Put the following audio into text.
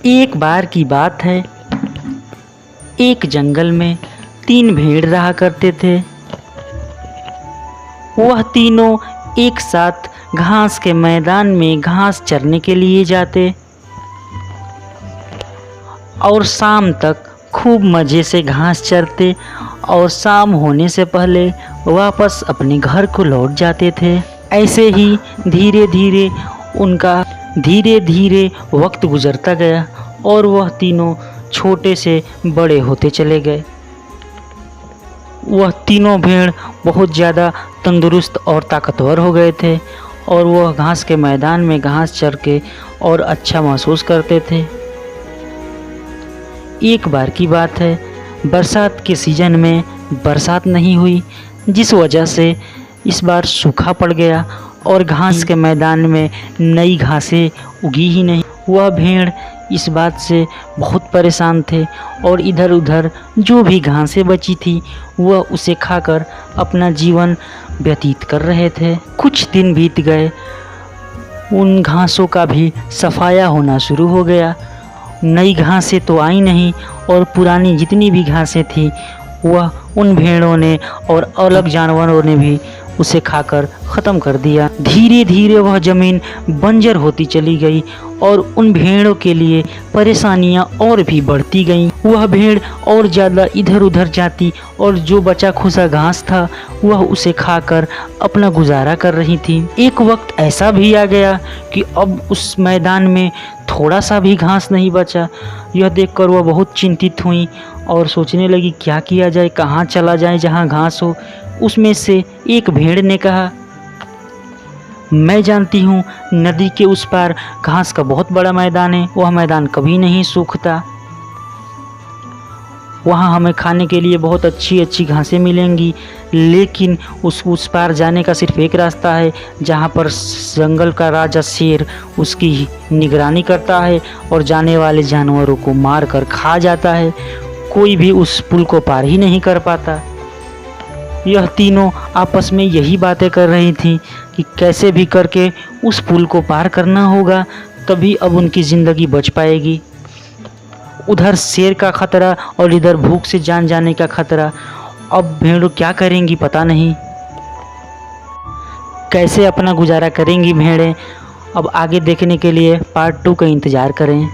एक बार की बात है, एक जंगल में 3 भेड़ रहा करते थे। वह तीनों एक साथ घास के मैदान में घास चरने के लिए जाते और शाम तक खूब मज़े से घास चरते और शाम होने से पहले वापस अपने घर को लौट जाते थे। ऐसे ही धीरे धीरे वक्त गुजरता गया और वह तीनों छोटे से बड़े होते चले गए। वह तीनों भेड़ बहुत ज़्यादा तंदुरुस्त और ताकतवर हो गए थे और वह घास के मैदान में घास चर के और अच्छा महसूस करते थे। एक बार की बात है, बरसात के सीज़न में बरसात नहीं हुई, जिस वजह से इस बार सूखा पड़ गया और घास के मैदान में नई घासें उगी ही नहीं। वह भेड़ इस बात से बहुत परेशान थे और इधर उधर जो भी घासें बची थी वह उसे खाकर अपना जीवन व्यतीत कर रहे थे। कुछ दिन बीत गए, उन घासों का भी सफाया होना शुरू हो गया। नई घासें तो आई नहीं और पुरानी जितनी भी घासें थी वह उन भेड़ों ने और अलग जानवरों ने भी उसे खाकर ख़त्म कर दिया। धीरे धीरे वह ज़मीन बंजर होती चली गई और उन भेड़ों के लिए परेशानियां और भी बढ़ती गईं। वह भेड़ और ज़्यादा इधर उधर जाती और जो बचा खुचा घास था वह उसे खाकर अपना गुजारा कर रही थी। एक वक्त ऐसा भी आ गया कि अब उस मैदान में थोड़ा सा भी घास नहीं बचा। यह देखकर वह बहुत चिंतित हुई और सोचने लगी क्या किया जाए, कहाँ चला जाए जहाँ घास हो। उसमें से एक भेड़ ने कहा, मैं जानती हूँ नदी के उस पार घास का बहुत बड़ा मैदान है, वह मैदान कभी नहीं सूखता। वहाँ हमें खाने के लिए बहुत अच्छी अच्छी घासें मिलेंगी, लेकिन उस पार जाने का सिर्फ एक रास्ता है जहाँ पर जंगल का राजा शेर उसकी निगरानी करता है और जाने वाले जानवरों को मार कर खा जाता है। कोई भी उस पुल को पार ही नहीं कर पाता। यह तीनों आपस में यही बातें कर रही थीं कि कैसे भी करके उस पुल को पार करना होगा, तभी अब उनकी ज़िंदगी बच पाएगी। उधर शेर का खतरा और इधर भूख से जान जाने का खतरा। अब भेड़ों क्या करेंगी पता नहीं, कैसे अपना गुजारा करेंगी भेड़ें। अब आगे देखने के लिए पार्ट 2 का इंतज़ार करें।